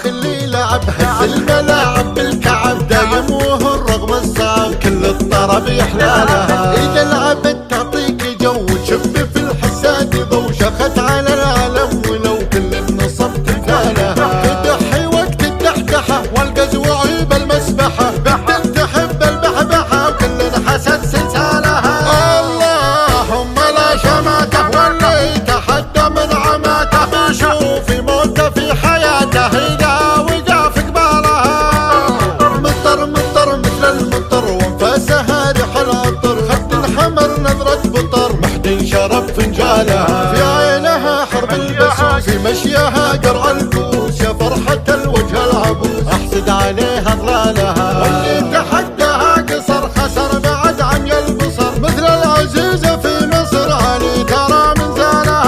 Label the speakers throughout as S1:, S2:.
S1: خلي لعب هز الملاعب بالكعب دايم وهو الرغم الصعب كل الطرب يحلالها اذا لعبت تعطيك جو وتشب في الحساد ضو شخت على العالم ولو كل النصب تمثالها تضحي وقت الدحدحه والقز وعيب المسبحه بنت تحب البحبحه وكل حسد سلسالها اللهم لا شماته واللي يتحدى من عماته بيشوف موته في حياته اذا وقع في قبالها مطر مطر مثل المطر وانفاسها ريح العطر خد الحمر نظرة بطر محد شرب فنجالها في عينها حرب البسوس في مشيها قرع الكوس يا فرحة الوجه العبوس احسد عليها ضلالها واللي تحداها قصر خسر بعد عمي البصر مثل العزيزة في مصر علي ترى من زالها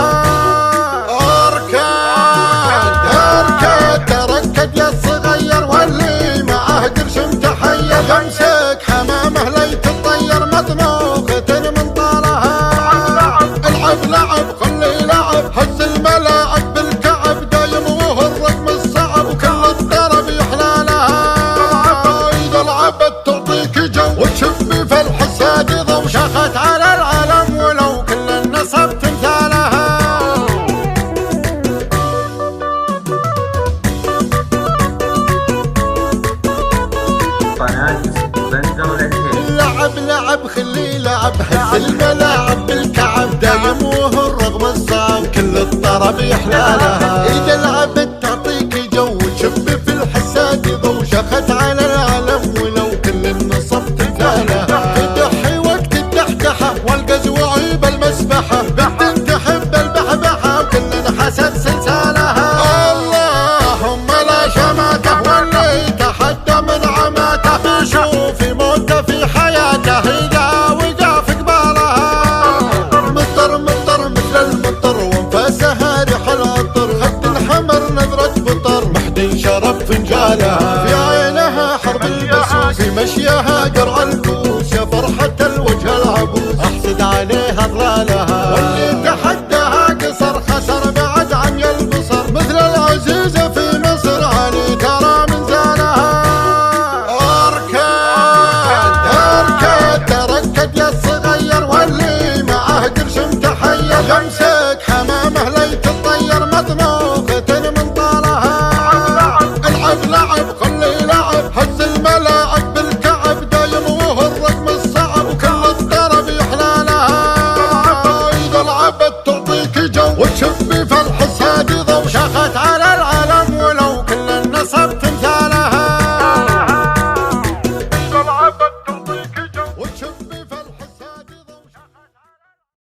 S1: اركد تركد يا الصغير واللي معاه قرش متحير يمسك حمامه ليت تطير مطنوخة من طالها العب لعب خلي لعب هز الملاعب بالكعب دايم وهو الرقم الصعب وكل الطرب يحلالها اذا لعبت تعطيك جو وتشبي في الحساد ضو شخت على العالم ولو كل النصب تمثالها
S2: قناة بندر
S1: لعب لعب خلي لعب هز الملاعب بالكعب دايم وهو الرغم الصعب كل الطرب يحلالها اذا